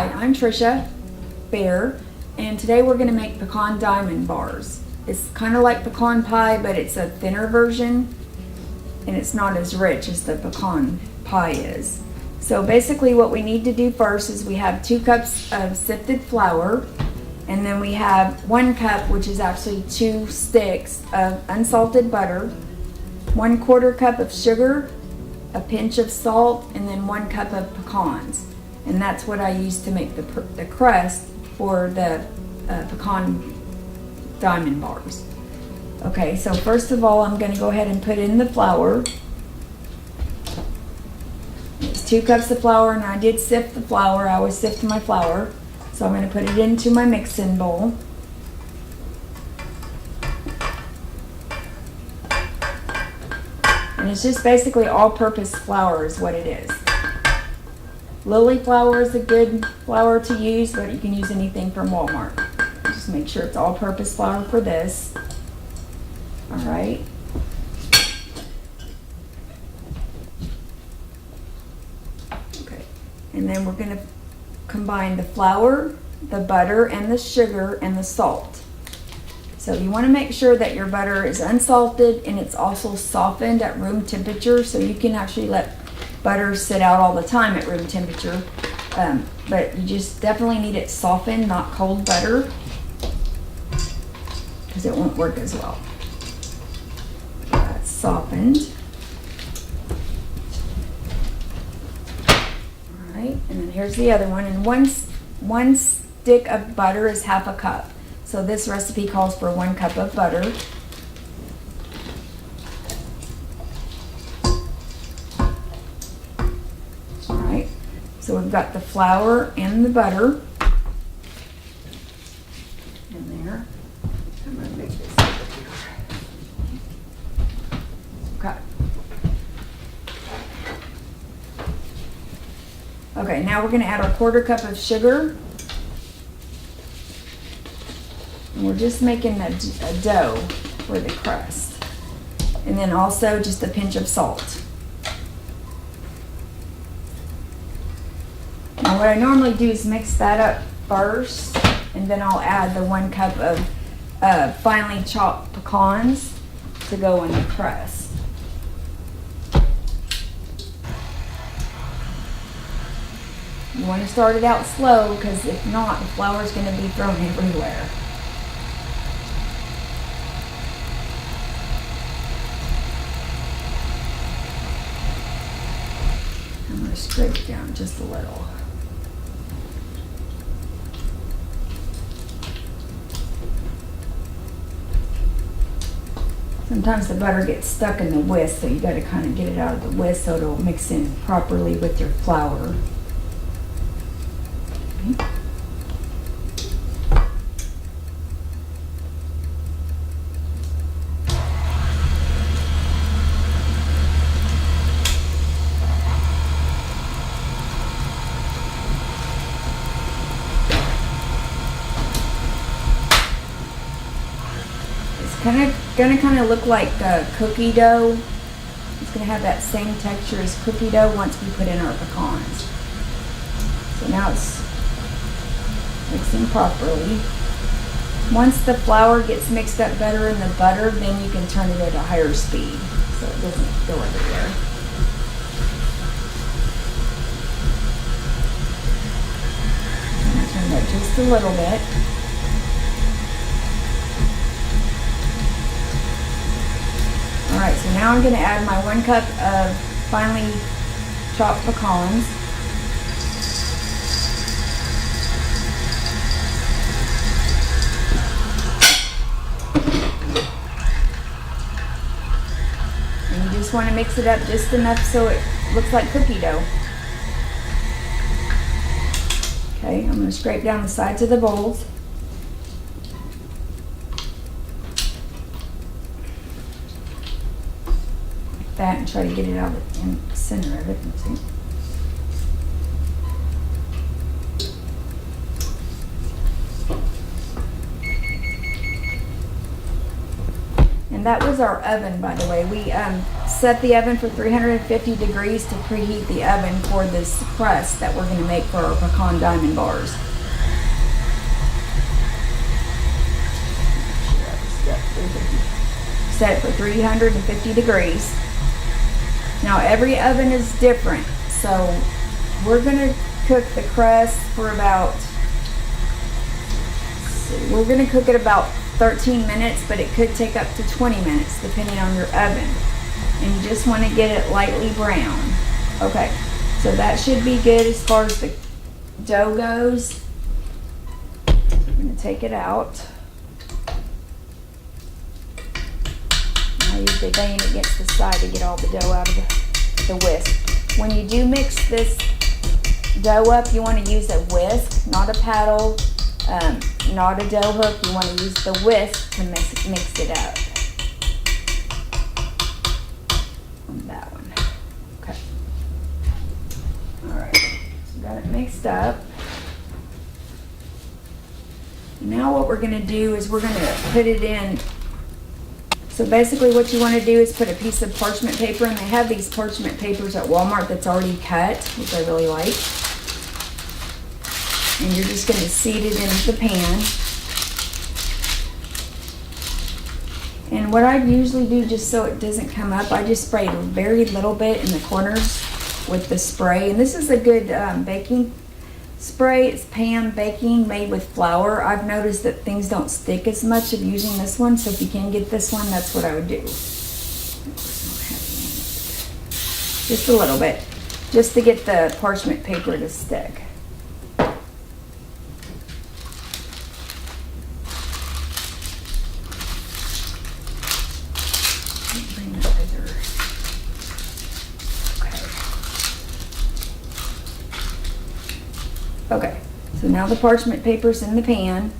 Hi, I'm Tricia Bear, and today we're going to make pecan diamond bars. It's kind of like pecan pie, but it's a thinner version, and it's not as rich as the pecan pie is. So basically what we need to do first is we have 2 cups of sifted flour, and then we have 1 cup, which is actually 2 sticks of unsalted butter, 1/4 cup of sugar, a pinch of salt, and then 1 cup of pecans. And that's what I use to make the crust for the pecan diamond bars. Okay, so first of all, I'm going to go ahead and put in the flour. It's 2 cups of flour, and I did sift the flour. I always sift my flour. So I'm going to put it into my mixing bowl. And it's just basically all-purpose flour is what it is. Lily flour is a good flour to use, but you can use anything from Walmart. Just make sure it's all-purpose flour for this. All right. Okay. And then we're going to combine the flour, the butter, and the sugar, and the salt. So you want to make sure that your butter is unsalted and it's also softened at room temperature, so you can actually let butter sit out all the time at room temperature, but you just definitely need it softened, not cold butter, because it won't work as well. That's softened. All right, and then here's the other one, and one stick of butter is 1/2 cup. So this recipe calls for 1 cup of butter. So we've got the flour and the butter in there. I'm going to make this over here. Okay. Okay, now we're going to add our 1/4 cup of sugar. And we're just making a dough for the crust. And then also just a pinch of salt. Now what I normally do is mix that up first, and then I'll add the 1 cup of finely chopped pecans to go in the crust. You want to start it out slow, because if not, the flour is going to be thrown everywhere. I'm going to scrape it down just a little. Sometimes the butter gets stuck in the whisk, so you got to kind of get it out of the whisk so it'll mix in properly with your flour. Okay. Gonna kind of look like cookie dough. It's gonna have that same texture as cookie dough once we put in our pecans. So now it's mixing properly. Once the flour gets mixed up better in the butter, then you can turn it at a higher speed so it doesn't go everywhere. I'm gonna turn that just a little bit. Alright, so now I'm going to add my 1 cup of finely chopped pecans. And you just want to mix it up just enough so it looks like cookie dough. Okay, I'm going to scrape down the sides of the bowls. That and try to get it out in the center of it. See? And And that was our oven, by the way. We set the oven for 350 degrees to preheat the oven for this crust that we're gonna make for our pecan diamond bars. Set it for 350 degrees. Now every oven is different, so we're gonna cook the crust for about, we're gonna cook it about 13 minutes, but it could take up to 20 minutes depending on your oven. And you just want to get it lightly brown. Okay, so that should be good as far as the dough goes. I'm gonna take it out. I usually bang it against the side to get all the dough out of the whisk. When you do mix this dough up, you want to use a whisk, not a paddle. Not a dough hook. You want to use the whisk to mix it up. On that one. Okay. Alright. So got it mixed up. Now what we're going to do is we're going to put it in. So basically what you want to do is put a piece of parchment paper, and they have these parchment papers at Walmart that's already cut, which I really like. And you're just going to seat it into the pan. And what I usually do, just so it doesn't come up, I just spray a very little bit in the corners with the spray. And this is a good baking spray. It's pan baking made with flour. I've noticed that things don't stick as much of using this one, so if you can get this one, that's what I would do. Just a little bit, just to get the parchment paper to stick. Okay, so now the parchment paper's in the pan,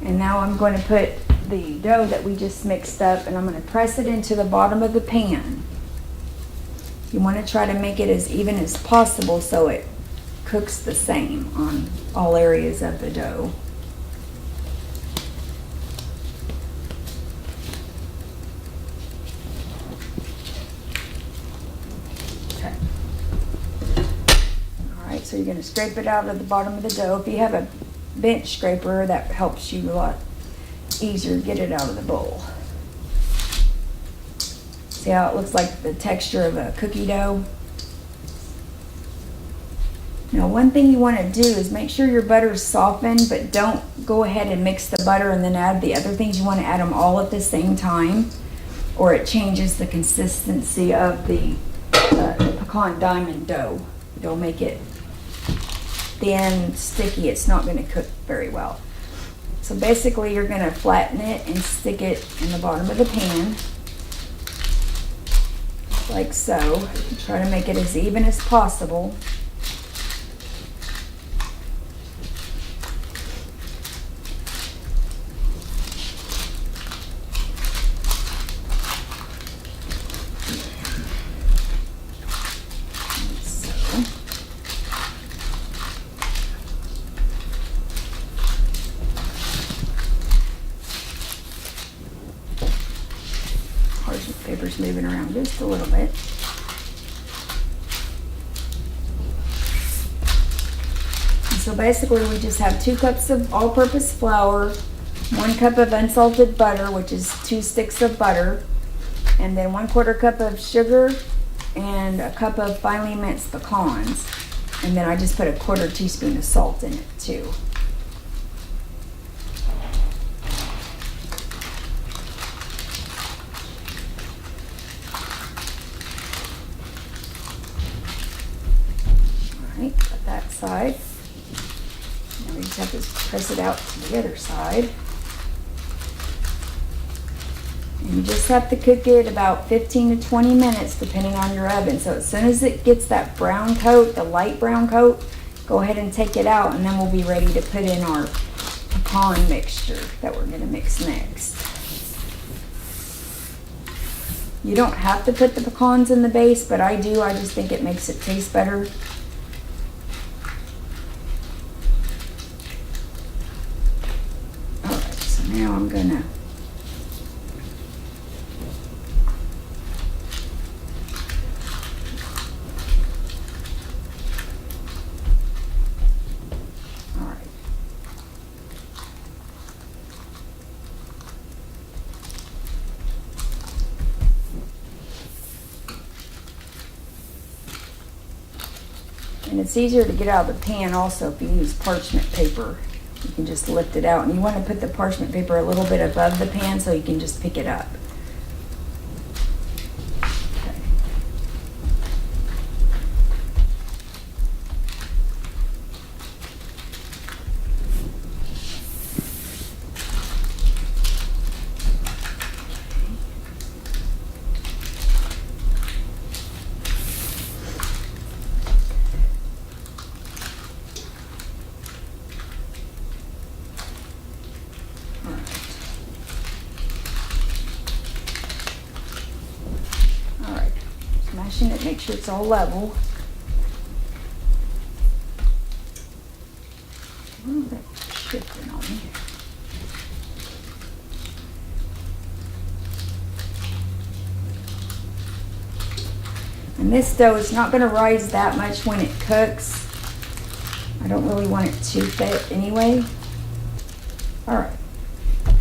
and now I'm going to put the dough that we just mixed up, and I'm going to press it into the bottom of the pan. You want to try to make it as even as possible so it cooks the same on all areas of the dough. So you're going to scrape it out of the bottom of the dough. If you have a bench scraper, that helps you a lot easier to get it out of the bowl. See how it looks like the texture of a cookie dough? Now one thing you want to do is make sure your butter is softened, but don't go ahead and mix the butter and then add the other things. You want to add them all at the same time, or it changes the consistency of the pecan diamond dough. It'll make it thin, sticky. It's not going to cook very well. So basically you're going to flatten it and stick it in the bottom of the pan like so. Try to make it as even as possible. Paper's moving around just a little bit. And so basically we just have 2 cups of all-purpose flour, 1 cup of unsalted butter, which is 2 sticks of butter, and then 1/4 cup of sugar and a cup of finely minced pecans. And then I just put a 1/4 teaspoon of salt in it too. Put that side. Now we just have to press it out to the other side. And you just have to cook it about 15 to 20 minutes depending on your oven. So as soon as it gets that brown coat, the light brown coat, go ahead and take it out, and then we'll be ready to put in our pecan mixture that we're going to mix next. You don't have to put the pecans in the base, but I do. I just think it makes it taste better. Now I'm gonna And it's easier to get out of the pan also if you use parchment paper. You can just lift it out, and you want to put the parchment paper a little bit above the pan so you can just pick it up. Okay. It, make sure it's all level. Oh, that's shifting on me. And this dough is not going to rise that much when it cooks. I don't really want it too thick anyway. Alright,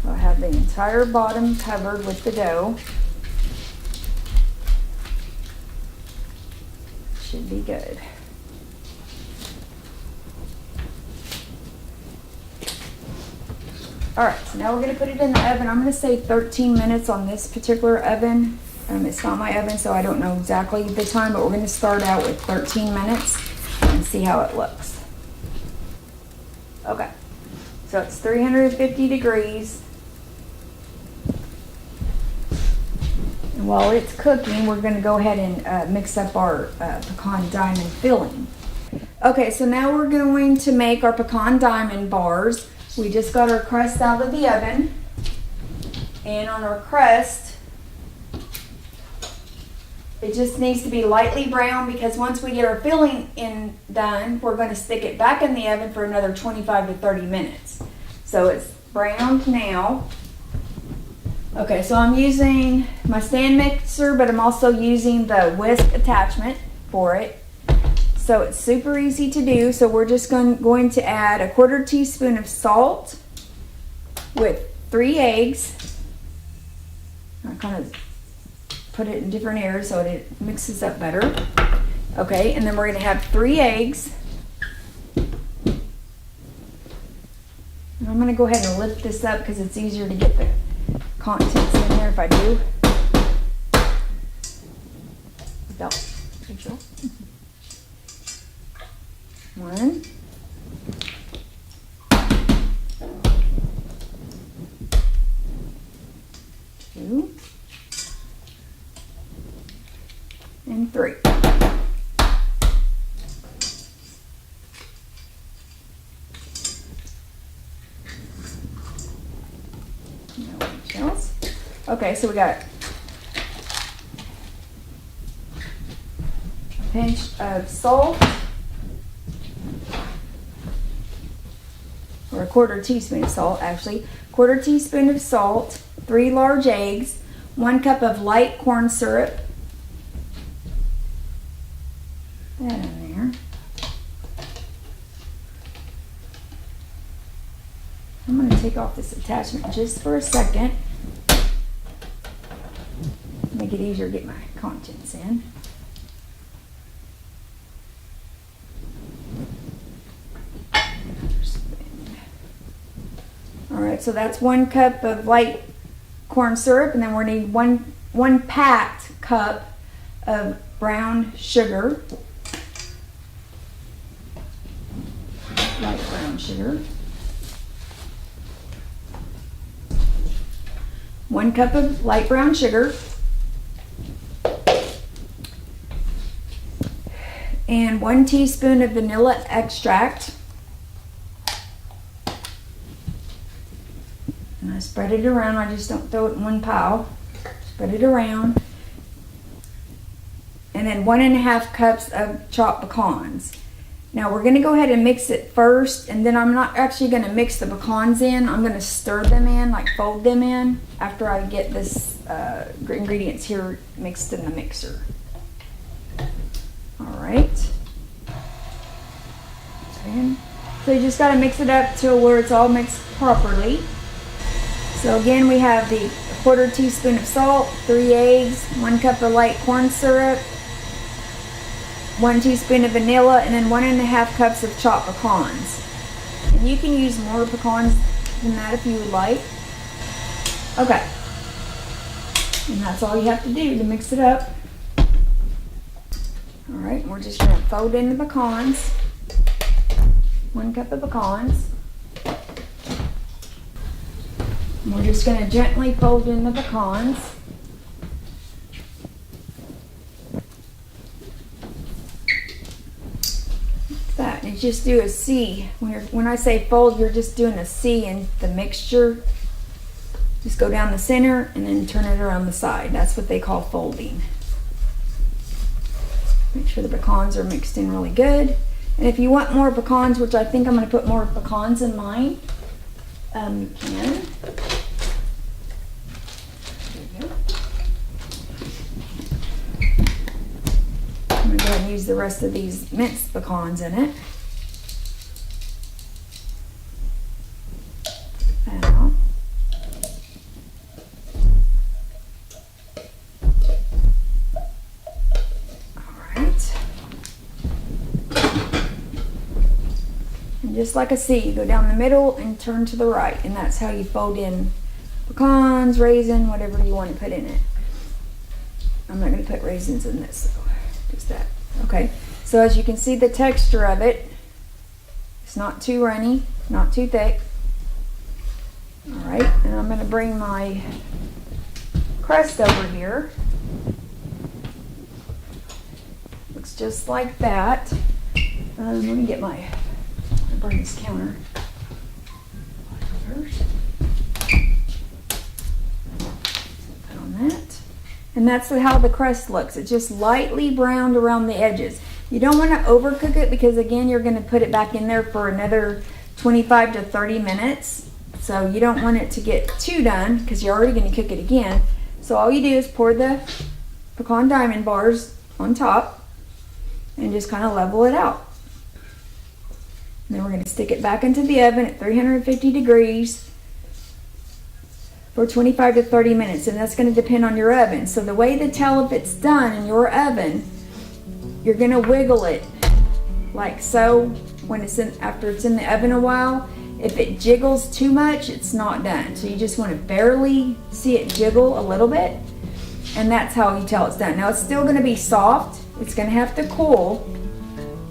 so I have the entire bottom covered with the dough. Should be good. Alright, so now we're going to put it in the oven. I'm going to say 13 minutes on this particular oven. It's not my oven, so I don't know exactly the time, but we're going to start out with 13 minutes and see how it looks. Okay, so it's 350 degrees. And while it's cooking, we're going to go ahead and mix up our pecan diamond filling. Okay, so now we're going to make our pecan diamond bars. We just got our crust out of the oven. And on our crust, it just needs to be lightly brown, because once we get our filling done, we're going to stick it back in the oven for another 25 to 30 minutes. So it's browned now. Okay, so I'm using my stand mixer, but I'm also using the whisk attachment for it. So it's super easy to do. So we're just going to add a 1/4 teaspoon of salt with 3 eggs. I kind of put it in different areas so it mixes up better. Okay, and then we're going to have 3 eggs. And I'm going to go ahead and lift this up because it's easier to get the contents in there if I do. Rachel. 1. 2. And 3. Okay, so we got a pinch of salt, or a 1/4 teaspoon of salt actually, 1/4 teaspoon of salt, 3 large eggs, 1 cup of light corn syrup, that in there. I'm going to take off this attachment just for a second. Make it easier to get my contents in. Alright, so that's 1 cup of light corn syrup, and then we're going to need one packed cup of brown sugar. Light brown sugar. 1 cup of light brown sugar. And 1 teaspoon of vanilla extract. And I spread it around. I just don't throw it in one pile. Spread it around. And then 1½ cups of chopped pecans. Now we're going to go ahead and mix it first, and then I'm not actually going to mix the pecans in. I'm going to stir them in, like fold them in, after I get this ingredients here mixed in the mixer. Alright. So you just got to mix it up to where it's all mixed properly. So again, we have the 1/4 teaspoon of salt, 3 eggs, 1 cup of light corn syrup, 1 teaspoon of vanilla, and then 1.5 cups of chopped pecans. And you can use more pecans than that if you would like. Okay. And that's all you have to do to mix it up. Alright, we're just going to fold in the pecans. 1 cup of pecans. And we're just going to gently fold in the pecans. Like that. And just do a C. When I say fold, you're just doing a C in the mixture. Just go down the center and then turn it around the side. That's what they call folding. Make sure the pecans are mixed in really good. And if you want more pecans, which I think I'm going to put more pecans in mine, you can. There you go. I'm going to go ahead and use the rest of these minced pecans in it. Take that out. Just like a C, go down the middle and turn to the right, and that's how you fold in pecans, raisin, whatever you want to put in it. I'm not going to put raisins in this, so just that. Okay, so as you can see the texture of it, it's not too runny, not too thick. Alright, and I'm going to bring my crust over here. Looks just like that. Let me get my burn this counter first. Put on that. And that's how the crust looks. It's just lightly browned around the edges. You don't want to overcook it because again you're going to put it back in there for another 25 to 30 minutes. So you don't want it to get too done because you're already going to cook it again. So all you do is pour the pecan diamond bars on top and just kind of level it out. And then we're going to stick it back into the oven at 350 degrees for 25 to 30 minutes. And that's going to depend on your oven. So the way to tell if it's done in your oven, you're going to wiggle it like so when it's in, after it's in the oven a while. If it jiggles too much, it's not done. So you just want to barely see it jiggle a little bit. And that's how you tell it's done. Now it's still going to be soft. It's going to have to cool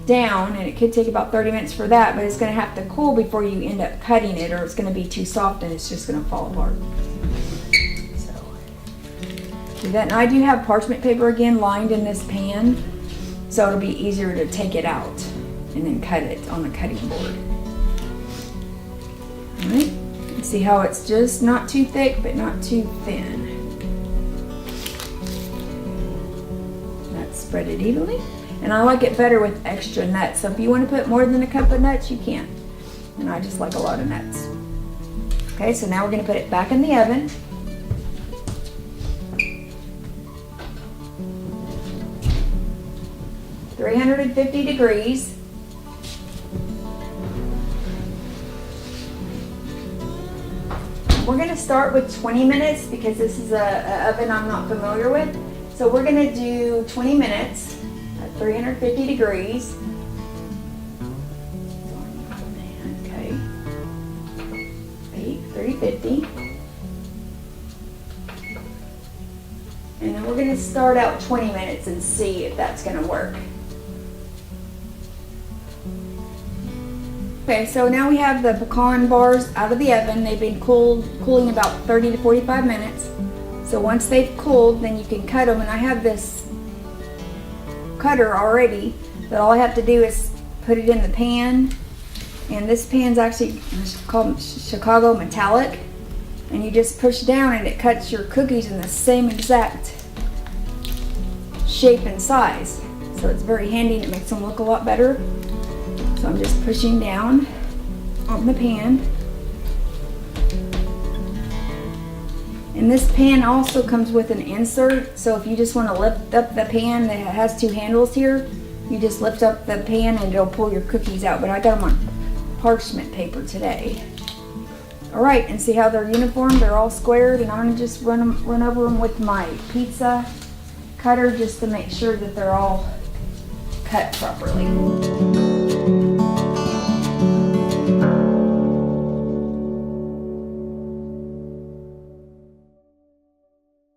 down, and it could take about 30 minutes for that, but it's going to have to cool before you end up cutting it, or it's going to be too soft and it's just going to fall apart. So do that. And I do have parchment paper again lined in this pan, so it'll be easier to take it out and then cut it on the cutting board. Alright, see how it's just not too thick but not too thin. Let's spread it evenly. And I like it better with extra nuts. So if you want to put more than a cup of nuts, you can. And I just like a lot of nuts. Okay, so now we're going to put it back in the oven. (350 degrees). We're going to start with 20 minutes because this is a oven I'm not familiar with. So we're going to do 20 minutes. 350 degrees. Okay. 350. And then we're going to start out 20 minutes and see if that's going to work. Okay, so now we have the pecan bars out of the oven. They've been cooling about 30 to 45 minutes. So once they've cooled, then you can cut them. And I have this cutter already, but all I have to do is put it in the pan, and this pan's actually called Chicago metallic, and you just push down and it cuts your cookies in the same exact shape and size. So it's very handy and it makes them look a lot better. So I'm just pushing down on the pan. And this pan also comes with an insert, so if you just want to lift up the pan that has 2 handles here, you just lift up the pan and it'll pull your cookies out. But I got them on parchment paper today. Alright, and see how they're uniform? They're all squared, and I'm going to just run over them with my pizza cutter just to make sure that they're all cut properly.